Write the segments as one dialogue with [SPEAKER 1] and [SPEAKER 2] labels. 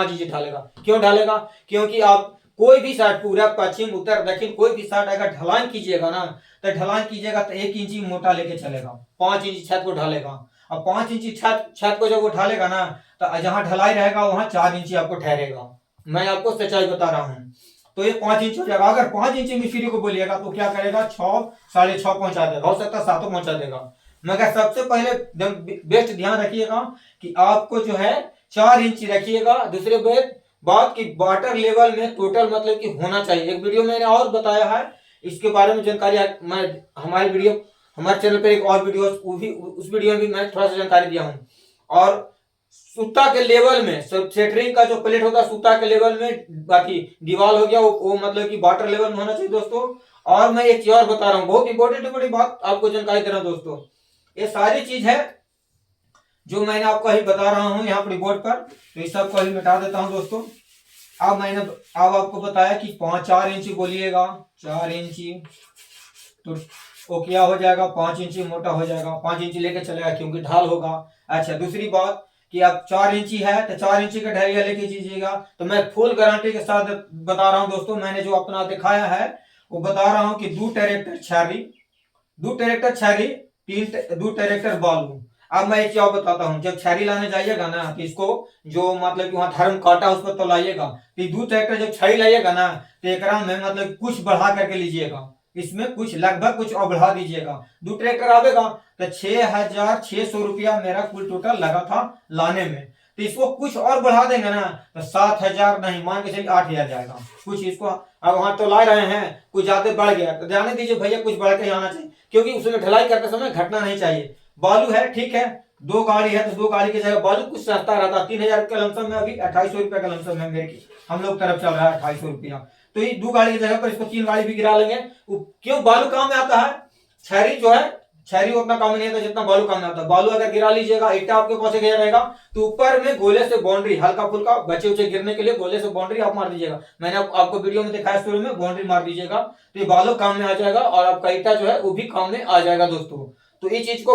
[SPEAKER 1] 5 inch ढालेगा। क्यों ढालेगा? क्योंकि आप कोई भी साइड, पूरब पश्चिम उत्तर दक्षिण, कोई भी साइड अगर ढलान कीजिएगा ना, तो ढलान कीजिएगा तो 1 इंच मोटा लेके चलेगा, 5 इंच छत को ढालेगा। अब 5 इंच छत को जब वो ढालेगा ना, तो जहां ढलाई रहेगा वहां 4 इंच आपको ठहरेगा। मैं आपको सच्चाई बता रहा हूँ। तो ये 5 इंच हो जाएगा। अगर 5 इंच मिस्त्री को बोलिएगा तो क्या करेगा, 6 6.5 पहुंचा देगा, हो सकता है 7 पहुंचा देगा। मगर सबसे पहले बेस्ट ध्यान रखिएगा कि आपको जो है 4 इंच रखिएगा। दूसरे बात की वाटर लेवल में टोटल मतलब कि होना चाहिए। एक वीडियो मैंने और बताया है इसके बारे में जानकारी, मैं हमारे चैनल पर एक और वीडियो, उस वीडियो में भी मैं थोड़ा सा जानकारी दिया हूँ। और सूता के लेवल में सेटरिंग का जो प्लेट होता है सूता के लेवल में, बाकी दीवार हो गया वो मतलब कि वाटर लेवल में होना चाहिए दोस्तों। और मैं एक चीज और बता रहा हूँ, बहुत इंपॉर्टेंट बड़ी बात आपको जानकारी दे रहा हूँ दोस्तों। ये सारी चीज है जो मैंने आपको अभी बता रहा हूँ यहाँ पर बोर्ड पर, तो इस सबको अभी मिटा देता हूँ दोस्तों। अब आपको बताया कि 4 इंच बोलिएगा, 4 इंच तो वो क्या हो जाएगा, 5 इंच मोटा हो जाएगा, 5 इंच लेके चलेगा क्योंकि ढाल होगा। अच्छा, दूसरी बात कि अब 4 इंची है तो 4 इंची का ढलैया लेके कीजिएगा। तो मैं फुल गारंटी के साथ बता रहा हूं दोस्तों, मैंने जो अपना दिखाया है वो बता रहा हूं कि 2 ट्रैक्टर छारी 2 ट्रैक्टर बालू। अब मैं एक चीज बताता हूँ, जब छारी लाने जाइएगा ना तो इसको जो मतलब कि वहां धर्म काटा उस पर तो लाइएगा, तो 2 ट्रैक्टर जब छारी लाइएगा ना तो एक में मतलब कुछ बढ़ा करके लीजिएगा, इसमें कुछ लगभग कुछ और बढ़ा दीजिएगा। 2 ट्रैक्टर आवेगा तो 6,600 रुपया मेरा कुल टोटल लगा था लाने में। तो इसको कुछ और बढ़ा देंगे ना तो 7,000 नहीं, मान के चलिए 8,000 जाएगा कुछ। इसको अब वहां तो ला रहे हैं, कुछ ज्यादा बढ़ गया तो ध्यान दीजिए भैया, कुछ बढ़ के आना चाहिए क्योंकि उसमें ढलाई करते समय घटना नहीं चाहिए। बालू है ठीक है, 2 गाड़ी है तो 2 गाड़ी की जगह बालू कुछ सस्ता रहता, 3,000 का लमसम में, अभी 2,800 रुपया का लमसम में मेरे हम लोग तरफ चल रहा है 2,800 रुपया। तो ये 2 गाड़ी की जगह पर इसको 3 गाड़ी भी गिरा लेंगे। क्यों? बालू काम में आता है, छरी जो है छरी उतना काम नहीं आता जितना बालू काम में आता है। बालू अगर गिरा लीजिएगा, ईटा आपके पास गया रहेगा तो ऊपर में गोले से बाउंड्री, हल्का फुल्का बचे उचे गिरने के लिए गोले से बाउंड्री आप मार दीजिएगा। मैंने आपको वीडियो में दिखाया शुरू में, बाउंड्री मार दीजिएगा तो ये बालू काम में आ जाएगा और आपका ईटा जो है वो भी काम में आ जाएगा दोस्तों। तो इस चीज को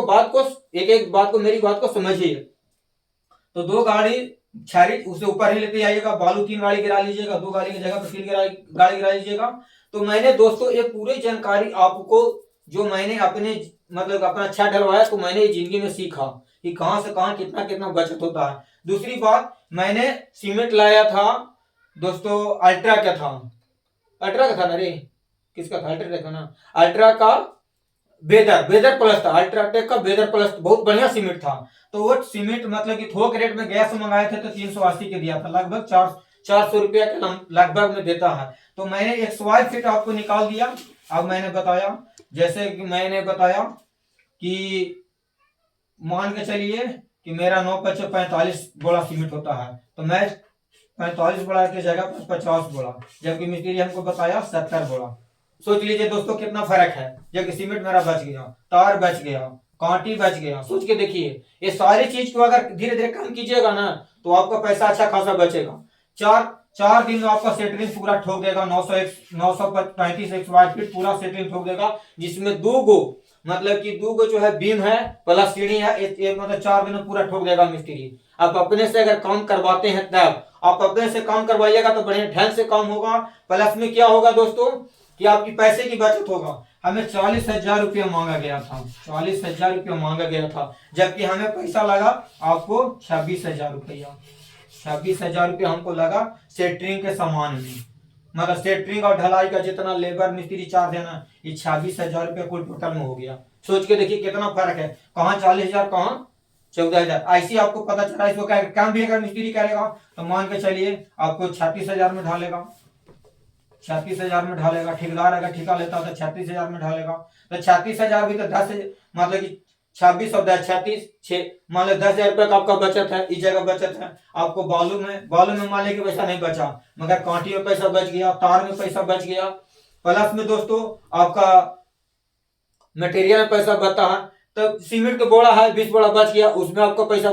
[SPEAKER 1] एक एक बात को, मेरी बात को समझिए। तो 2 गाड़ी छारी उसे ऊपर ही लेते आइएगा, बालू 3 गाड़ी गिरा लीजिएगा, 2 गाड़ी की जगह पर 3 गाड़ी गिरा लीजिएगा। तो मैंने दोस्तों ये पूरी जानकारी आपको, जो मैंने अपने मतलब अपना छत ढलवाया तो मैंने जिंदगी में सीखा कि कहां से कहां कितना कितना बचत होता है। दूसरी बात, मैंने सीमेंट लाया था दोस्तों, अल्ट्रा का था, अल्ट्रा का था ना रे, किसका था? अल्ट्रा का ना, अल्ट्रा का बेदर प्लस था, अल्ट्राटेक का बेदर प्लस, बहुत बढ़िया सीमेंट था। तो वो सीमेंट मतलब कि थोक रेट में गैस मंगाए थे तो 380 के दिया था, लगभग 400 रुपया के लगभग में देता है। तो मैंने एक स्क्वायर फीट आपको निकाल दिया। अब मैंने बताया, जैसे कि मैंने बताया कि मान के चलिए कि मेरा 9×5 45 बोरा सीमेंट होता है, तो मैं 45 बोरा की जगह 50 बोरा, जबकि मिस्त्री हमको बताया 70 बोरा। सोच लीजिए दोस्तों कितना फर्क है। जबकि सीमेंट मेरा बच गया, तार बच गया, कांटी बच गया। सोच के देखिए, ये सारी चीज को अगर धीरे धीरे कम कीजिएगा ना तो आपका पैसा अच्छा खासा बचेगा। 4 दिन में आपका सेटरिंग पूरा ठोक देगा, 935 स्क्वायर फीट पूरा सेटरिंग ठोक देगा, जिसमें 2 गो मतलब कि 2 गो जो है बीम है प्लस सीढ़ी है, एक मतलब 4 दिन में पूरा ठोक देगा मिस्त्री। आप अपने से अगर काम करवाते हैं तब आप अपने से काम करवाइएगा तो बढ़िया ढंग से काम होगा। प्लस में क्या होगा दोस्तों कि आपकी पैसे की बचत होगा। हमें 40,000 रुपया मांगा गया था, 40,000 रुपया मांगा गया था, जबकि हमें पैसा लगा आपको 26,000 रुपया, 26,000 रुपया हमको लगा सेटरिंग के सामान में। मतलब सेटरिंग और ढलाई का जितना लेबर मिस्त्री चार्ज है ना, ये 26,000 रुपया कुल टोटल में हो गया। सोच के देखिए कितना फर्क है, कहाँ 40,000 कहाँ 14,000। ऐसी आपको पता चला। इसको काम भी अगर मिस्त्री करेगा तो मान के चलिए आपको 36,000 में ढालेगा, 36,000 में ढालेगा। ठेकेदार अगर ठेका लेता तो 36,000 में ढालेगा। तो 36,000 भी तो 10 मतलब कि 26 और 10 36 मान लो 10,000 रुपये का आपका बचत है, इस जगह बचत है। आपको बालू में मान लीजिए पैसा नहीं बचा, मगर कांटी में पैसा बच गया, तार में पैसा बच गया। प्लस में दोस्तों आपका मटेरियल में पैसा बचता है। तो सीमेंट का बोरा है 20 बोरा बच गया, उसमें आपका पैसा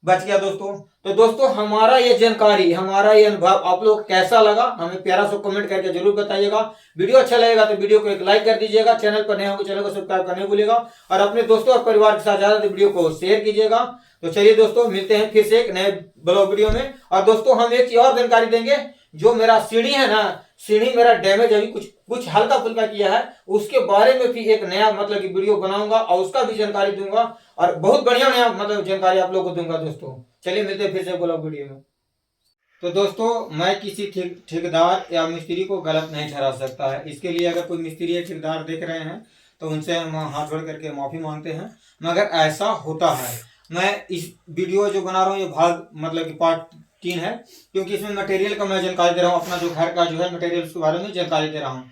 [SPEAKER 1] बच गया दोस्तों। तो दोस्तों हमारा ये जानकारी, हमारा ये अनुभव आप लोग कैसा लगा, हमें प्यारा सा कमेंट करके जरूर बताइएगा। वीडियो अच्छा लगेगा तो वीडियो को एक लाइक कर दीजिएगा, चैनल पर नए हो चैनल को सब्सक्राइब करने भूलिएगा, और अपने दोस्तों और परिवार के साथ ज्यादा वीडियो को शेयर कीजिएगा। तो चलिए दोस्तों, मिलते हैं फिर से एक नए ब्लॉग वीडियो में। और दोस्तों हम एक चीज और जानकारी देंगे, जो मेरा सीढ़ी है ना, सीढ़ी मेरा डैमेज अभी कुछ हल्का फुल्का किया है, उसके बारे में भी एक नया मतलब कि वीडियो बनाऊंगा और उसका भी जानकारी दूंगा, और बहुत बढ़िया नया मतलब जानकारी आप लोगों को दूंगा दोस्तों। चलिए मिलते हैं फिर से ब्लॉग वीडियो में। तो दोस्तों मैं किसी ठेकेदार या मिस्त्री को गलत नहीं ठहरा सकता है। इसके लिए अगर कोई मिस्त्री या ठेकेदार देख रहे हैं तो उनसे हम हाथ जोड़ करके माफी मांगते हैं, मगर ऐसा होता है। मैं इस वीडियो जो बना रहा हूँ ये भाग मतलब कि पार्ट 3 है, क्योंकि इसमें मटेरियल का मैं जानकारी दे रहा हूँ, अपना जो घर का जो है मटेरियल उसके बारे में जानकारी दे रहा हूँ।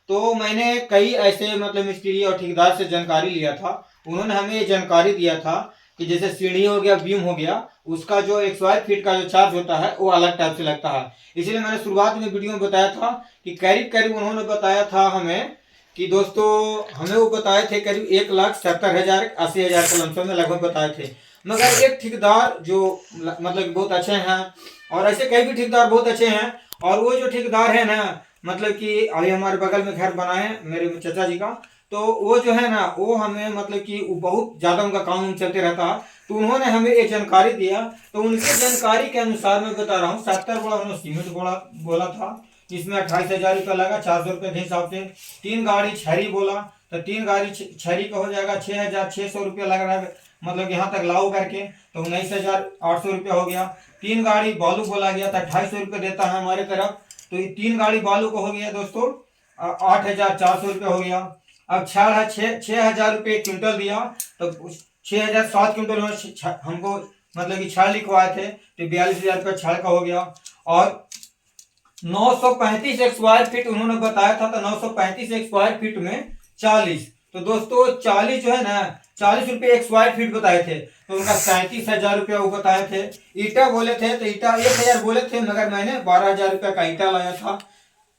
[SPEAKER 1] तो मैंने कई ऐसे मतलब मिस्त्री और ठेकेदार से जानकारी लिया था। उन्होंने हमें ये जानकारी दिया था कि जैसे सीढ़ी हो गया, बीम हो गया, उसका जो 1 स्क्वायर फीट का जो चार्ज होता है वो अलग टाइप से लगता है। इसलिए मैंने शुरुआत में वीडियो में बताया था कि करीब करीब उन्होंने बताया था हमें कि दोस्तों हमें वो बताए थे करीब 1,70,000 80,000 के लमसम में लगभग बताए थे। मगर एक ठेकेदार जो मतलब बहुत अच्छे हैं, और ऐसे कई भी ठेकेदार बहुत अच्छे हैं, और वो जो ठेकेदार है ना मतलब कि अभी हमारे बगल में घर बना है मेरे चाचा जी का, तो वो जो है ना वो हमें मतलब कि वो बहुत ज़्यादा उनका काम चलते रहता है। तो उन्होंने हमें एक जानकारी दिया, तो उनकी जानकारी के अनुसार मैं बता रहा हूँ 70 बोला उन्होंने सीमेंट बोला था, इसमें 28,000 रुपया लगा 400 रुपये के हिसाब से। 3 गाड़ी छरी बोला, तो 3 गाड़ी छरी का हो जाएगा 6,600 रुपया लग रहा है, मतलब यहाँ तक लाओ करके तो 19,800 रुपया हो गया। 3 गाड़ी बालू बोला गया था 250 रुपये देता है हमारे तरफ, तो ये 3 गाड़ी बालू को हो गया दोस्तों 8,400 रुपया हो गया। अब छाड़ है 6,000 रुपये क्विंटल दिया, तो 6,007 क्विंटल हमको मतलब कि छाड़ लिखवाए थे, तो 42,000 रुपये छाड़ का हो गया। और 935 स्क्वायर फीट उन्होंने बताया था, तो 935 स्क्वायर फीट में 40, तो दोस्तों 40 जो है ना 40 रुपये 1 स्क्वायर फीट बताए थे, तो उनका 37,000 रुपया वो बताए थे। ईटा बोले थे तो ईटा 1,000 बोले थे, मगर मैंने 12,000 रुपया का ईटा लाया था,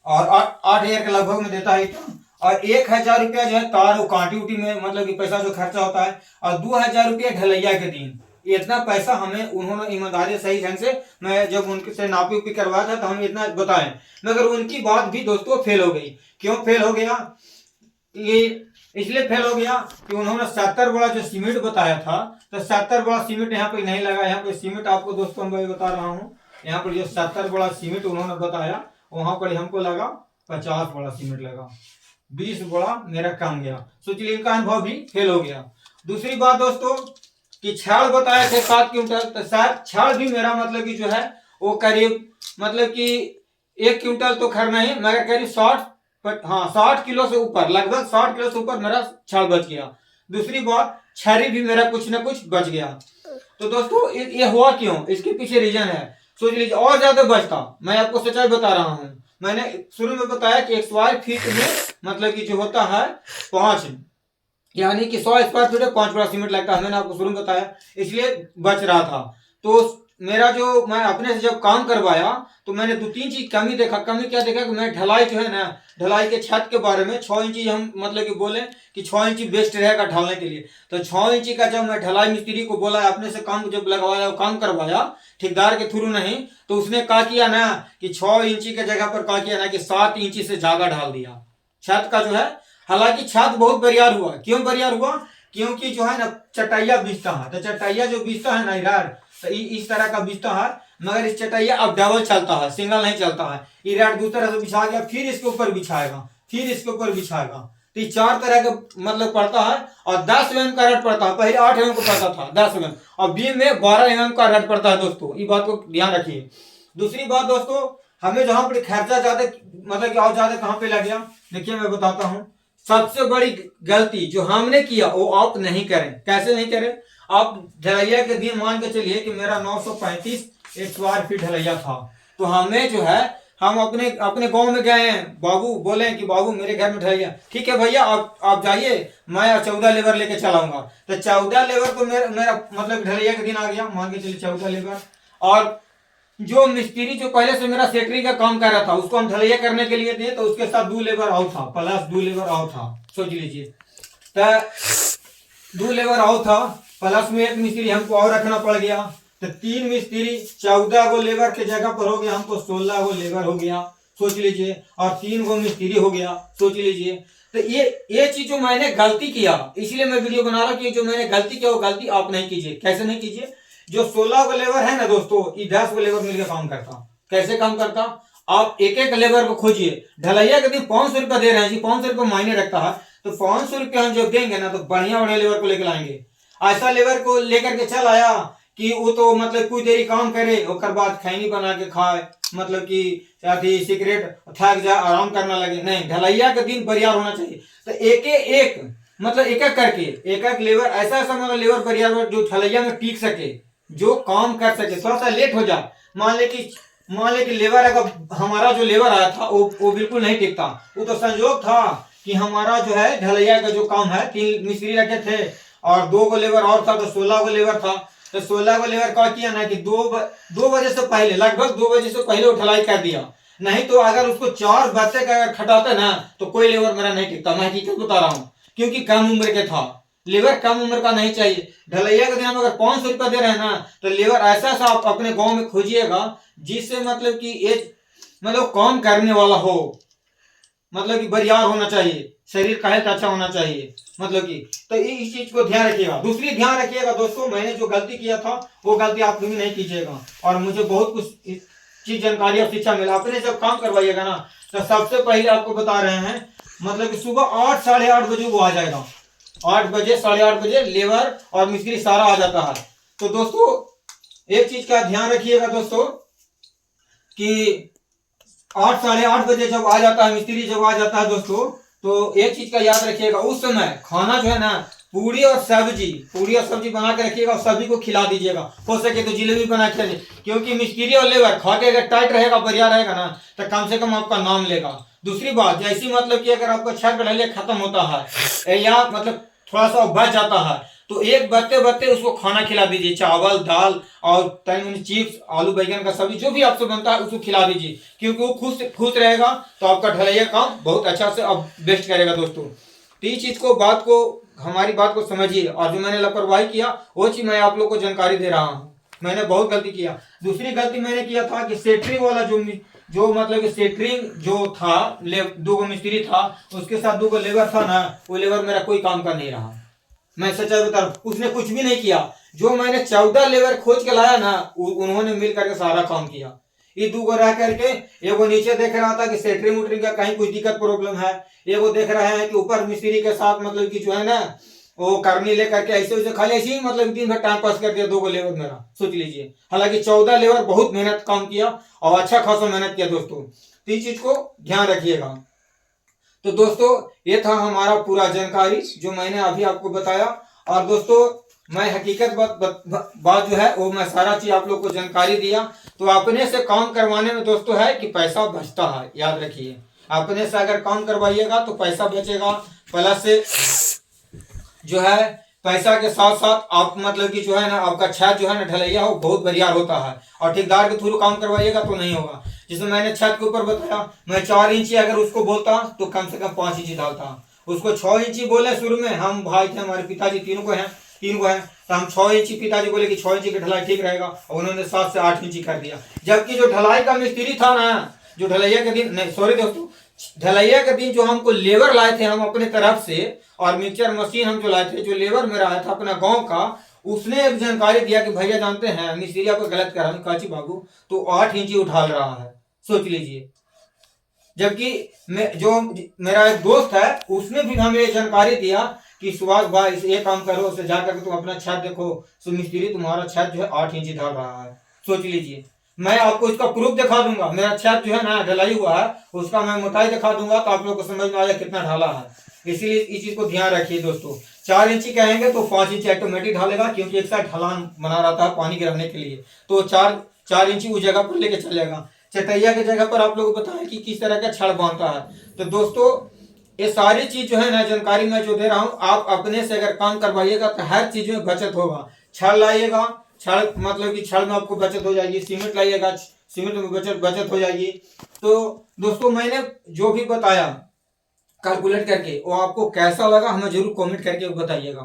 [SPEAKER 1] और 8,000 के लगभग में देता है ईटा। और 1,000 रुपया जो है तार वो कांटी उटी में मतलब कि पैसा जो खर्चा होता है, और 2,000 रुपया ढलैया के दिन। इतना पैसा हमें उन्होंने ईमानदारी सही ढंग से, मैं जब उनसे नापी उपी करवाया था तो हमें इतना बताएं, मगर उनकी बात भी दोस्तों फेल हो गई। क्यों फेल हो गया? ये इसलिए फेल हो गया कि उन्होंने 70 बोरा जो सीमेंट बताया था, तो 70 बोरा सीमेंट यहाँ पे नहीं लगा। यहाँ पे सीमेंट आपको दोस्तों मैं बता रहा हूँ, यहाँ पर जो 70 बोरा सीमेंट उन्होंने बताया वहां पर हमको लगा 50 बोरा सीमेंट लगा, 20 बोरा मेरा कम गया। सोचिए इनका अनुभव भी फेल हो गया। दूसरी बात दोस्तों कि छाड़ बताए थे 7 क्विंटल, तो शायद छाड़ भी मेरा मतलब कि जो है वो करीब मतलब कि 1 क्विंटल तो खैर नहीं, मगर करीब 60 किलो से ऊपर, लगभग 60 किलो से ऊपर मेरा छाड़ बच गया। दूसरी बात छरी भी मेरा कुछ ना कुछ बच गया। तो दोस्तों ये हुआ क्यों, इसके पीछे रीजन है, सोच लीजिए। और ज्यादा बचता, मैं आपको सच्चाई बता रहा हूँ। मैंने शुरू में बताया कि 1 स्क्वायर फीट में मतलब कि जो होता है 5, यानी कि 100 स्क्वायर फीट में 5 बोरा सीमेंट लगता है, मैंने आपको शुरू में बताया, इसलिए बच रहा था। तो मेरा जो मैं अपने से जब काम करवाया तो मैंने 2-3 चीज कमी देखा। कमी क्या देखा कि मैं ढलाई जो है ना, ढलाई के छत के बारे में 6 इंची हम मतलब कि बोले कि 6 इंची बेस्ट रहेगा ढालने के लिए, तो 6 इंची का जब मैं ढलाई मिस्त्री को बोला, अपने से काम जब लगवाया काम करवाया ठेकेदार के थ्रू नहीं, तो उसने कहा किया ना कि 6 इंची के जगह पर कहा किया ना कि 7 इंची से ज्यादा ढाल दिया छत का जो है। हालांकि छत बहुत बरियार हुआ। क्यों बरियार हुआ? क्योंकि जो है ना चटाइया बिछता है, तो चटाइया जो बिछता है ना इधर, तो इस तरह का बिछता है, मगर इस चटाइया अब डबल चलता है, सिंगल नहीं चलता है। ये रैट दूसरी तरह से बिछा गया, फिर इसके ऊपर बिछाएगा, फिर इसके ऊपर बिछाएगा, तो 4 तरह का मतलब पड़ता है। और 10 mm का रट पड़ता है, पहले 8 mm को पड़ता था 10 mm, और बीम में 12 mm का रट पड़ता है दोस्तों, ये बात को ध्यान रखिए। दूसरी बात दोस्तों, हमें जहां पर खर्चा ज्यादा मतलब कि और ज्यादा कहां पे लग गया, देखिए मैं बताता हूँ। सबसे बड़ी गलती जो हमने किया वो आप नहीं करें। कैसे नहीं करें? आप ढलैया के दिन मान के चलिए कि मेरा 935 स्क्वायर फीट ढलैया था, तो हमें जो है हम अपने गांव में गए हैं, बाबू बोले कि बाबू मेरे घर में ढलैया, ठीक है भैया आप जाइए, मैं 14 लेबर लेके चलाऊंगा। तो 14 लेबर तो मेरा मतलब ढलैया के दिन आ गया, मान के चलिए 14 लेबर। और जो मिस्त्री जो पहले से मेरा सेक्रेटरी का काम कर रहा था उसको हम ढलैया करने के लिए दिए, तो उसके साथ 2 लेबर और था, प्लस 2 लेबर और था, सोच लीजिए। तो 2 लेबर और था, प्लस में 1 मिस्त्री हमको और रखना पड़ गया। तो 3 मिस्त्री 14 गो लेबर के जगह पर हो गया हमको 16 गो लेबर हो गया, सोच लीजिए, और 3 गो मिस्त्री हो गया, सोच लीजिए। तो ये चीज जो मैंने गलती किया, इसलिए मैं वीडियो बना रहा हूँ कि जो मैंने गलती किया वो गलती आप नहीं कीजिए। कैसे नहीं कीजिए? जो 16 गो लेबर है ना दोस्तों, ये 10 गो लेबर मिलकर काम करता। कैसे काम करता? आप एक एक लेबर को खोजिए। ढलैया के दिन 500 रुपया दे रहे हैं जी, 500 रुपया मायने रखता है, तो 500 रुपया हम जब देंगे ना तो बढ़िया बढ़िया लेबर को लेकर आएंगे। ऐसा लेबर को लेकर के चल आया कि वो तो मतलब कुछ देरी काम करे और बाद खैनी बना के खाए, मतलब कि अथी सिगरेट थक जाए आराम करना लगे, नहीं। ढलैया के दिन बरियार होना चाहिए। तो एक मतलब एक एक करके एक एक लेबर, ऐसा मतलब लेबर बरियार जो ढलैया में टिक सके, जो काम कर सके। थोड़ा सा लेट हो जाए, मान ले कि लेबर अगर हमारा जो लेबर आया था वो बिल्कुल नहीं टिकता। वो तो संजोग था कि हमारा जो है ढलैया का जो काम है 3 मिस्त्री रखे थे और 2 गो लेबर और था, तो 16 गो लेबर था। तो 16 गो लेबर क्या किया ना कि 2 बजे से पहले, लगभग 2 बजे से पहले वो ढलाई कर दिया। नहीं तो अगर उसको 4 बजे का अगर खटाते ना तो कोई लेबर मेरा नहीं टिकता। मैं हकीकत बता रहा हूँ, क्योंकि कम उम्र के था। लेबर कम उम्र का नहीं चाहिए। ढलैया के दिन हम अगर 500 रुपया दे रहे हैं ना, तो लेबर ऐसा सा आप अपने गांव में खोजिएगा जिससे मतलब कि एज मतलब काम करने वाला हो, मतलब कि बरियार होना चाहिए, शरीर का हेल्थ अच्छा होना चाहिए, मतलब कि। तो इस चीज को ध्यान रखिएगा। दूसरी ध्यान रखिएगा दोस्तों, मैंने जो गलती किया था वो गलती आप कभी नहीं कीजिएगा। और मुझे बहुत कुछ चीज जानकारी और शिक्षा मिला। अपने जब काम करवाइएगा ना तो सबसे पहले आपको बता रहे हैं, मतलब कि सुबह 8 साढ़े 8 बजे वो आ जाएगा। 8 बजे साढ़े 8 बजे लेबर और मिस्त्री सारा आ जाता है। तो दोस्तों एक चीज का ध्यान रखिएगा दोस्तों कि 8 साढ़े 8 बजे जब आ जाता है मिस्त्री, जब आ जाता है दोस्तों, तो एक चीज का याद रखिएगा, उस समय खाना जो है ना पूरी और सब्जी बना के रखिएगा और सभी को खिला दीजिएगा। हो सके तो जलेबी बना के, क्योंकि मिस्त्री और लेबर खा के अगर टाइट रहेगा, बढ़िया रहेगा ना, तो कम से कम आपका नाम लेगा। दूसरी बात, जैसी मतलब कि अगर आपका 6 ढलैया खत्म होता है या मतलब थोड़ा सा बच जाता है, तो एक बत्ते बत्ते उसको खाना खिला दीजिए, चावल दाल और चिप्स आलू बैगन का सब्जी जो भी आपसे बनता है उसको खिला दीजिए, क्योंकि वो खुश रहेगा तो आपका ढलैया काम बहुत अच्छा से अब बेस्ट करेगा दोस्तों। तो इस चीज को हमारी बात को समझिए, और जो मैंने लापरवाही किया वो चीज मैं आप लोग को जानकारी दे रहा हूँ। मैंने बहुत गलती किया। दूसरी गलती मैंने किया था कि सेटरिंग वाला जो मतलब कि सेटरिंग जो था, 2 गो मिस्त्री था, उसके साथ 2 गो लेबर था ना, वो लेबर मेरा कोई काम का नहीं रहा। मैं सच्चाई बता रहा हूं, उसने कुछ भी नहीं किया। जो मैंने 14 लेबर खोज के लाया ना, उन्होंने मिल करके सारा काम किया। ये 2 गो रह करके, एगो नीचे देख रहा था कि सेटरिंग उटरिंग का कहीं कुछ दिक्कत प्रॉब्लम है, एगो देख रहे हैं कि ऊपर मिस्त्री के साथ मतलब कि जो है ना वो करनी लेकर के ऐसे वैसे खाली ऐसे ही मतलब दिन भर टाइम पास कर दिया 2 गो लेबर मेरा, सोच लीजिए। हालांकि 14 लेबर बहुत मेहनत काम किया और अच्छा खासा मेहनत किया दोस्तों। तो इस चीज को ध्यान रखिएगा। तो दोस्तों ये था हमारा पूरा जानकारी जो मैंने अभी आपको बताया। और दोस्तों मैं हकीकत बात जो है वो मैं सारा चीज आप लोग को जानकारी दिया। तो अपने से काम करवाने में दोस्तों है कि पैसा बचता है, याद रखिए। अपने से अगर काम करवाइएगा तो पैसा बचेगा, प्लस से जो है पैसा के साथ साथ आप मतलब कि जो है ना आपका छत जो है ना ढलैया हो बहुत बढ़िया होता है। और ठेकेदार के थ्रू काम करवाइएगा तो नहीं होगा। जिसमें मैंने छत के ऊपर बताया, मैं 4 इंची अगर उसको बोलता तो कम से कम 5 इंची डालता। उसको 6 इंची बोले शुरू में, हम भाई थे, हमारे पिताजी 3 को हैं, तो हम 6 इंची, पिताजी बोले कि 6 इंची की ढलाई ठीक रहेगा, और उन्होंने 7 से 8 इंची कर दिया। जबकि जो ढलाई का मिस्त्री था ना, जो ढलैया के दिन, नहीं सॉरी दोस्तों, ढलैया के दिन जो हमको लेबर लाए थे हम अपने तरफ से, और मिक्सचर मशीन हम जो लाए थे, जो लेबर मेरा आया था अपना गांव का, उसने एक जानकारी दिया कि भैया जानते हैं मिस्त्री आपको गलत करा, काची बाबू तो 8 इंची उठा रहा है, सोच लीजिए। जबकि जो मेरा एक दोस्त है उसने भी हमें ये जानकारी दिया कि सुभाष भाई ये काम करो, उसे जाकर तुम अपना छत देखो, सो मिस्त्री तुम्हारा छत जो है 8 इंची ढाल रहा है, सोच लीजिए। मैं आपको इसका प्रूफ दिखा दूंगा, मेरा छत जो है ना ढलाई हुआ है, उसका मैं मोटाई दिखा दूंगा तो आप लोग को समझ में आएगा कितना ढाला है। इसीलिए इस चीज को ध्यान रखिए दोस्तों। 4 इंची कहेंगे तो 5 इंची ऑटोमेटिक ढालेगा, क्योंकि एक साइड ढलान बना रहता है पानी गिरने के लिए, तो 4 इंची उस जगह पर लेके चलेगा। चटैया की जगह पर आप लोगों को बताया कि किस तरह का छड़ बांधता है। तो दोस्तों ये सारी चीज जो है ना जानकारी मैं जो दे रहा हूँ, आप अपने से अगर काम करवाइएगा तो हर चीज में बचत होगा। छड़ लाइएगा, छड़ मतलब कि छड़ में आपको बचत हो जाएगी। सीमेंट लाइएगा, सीमेंट में बचत हो जाएगी। तो दोस्तों मैंने जो भी बताया कैलकुलेट करके, वो आपको कैसा लगा हमें जरूर कमेंट करके बताइएगा।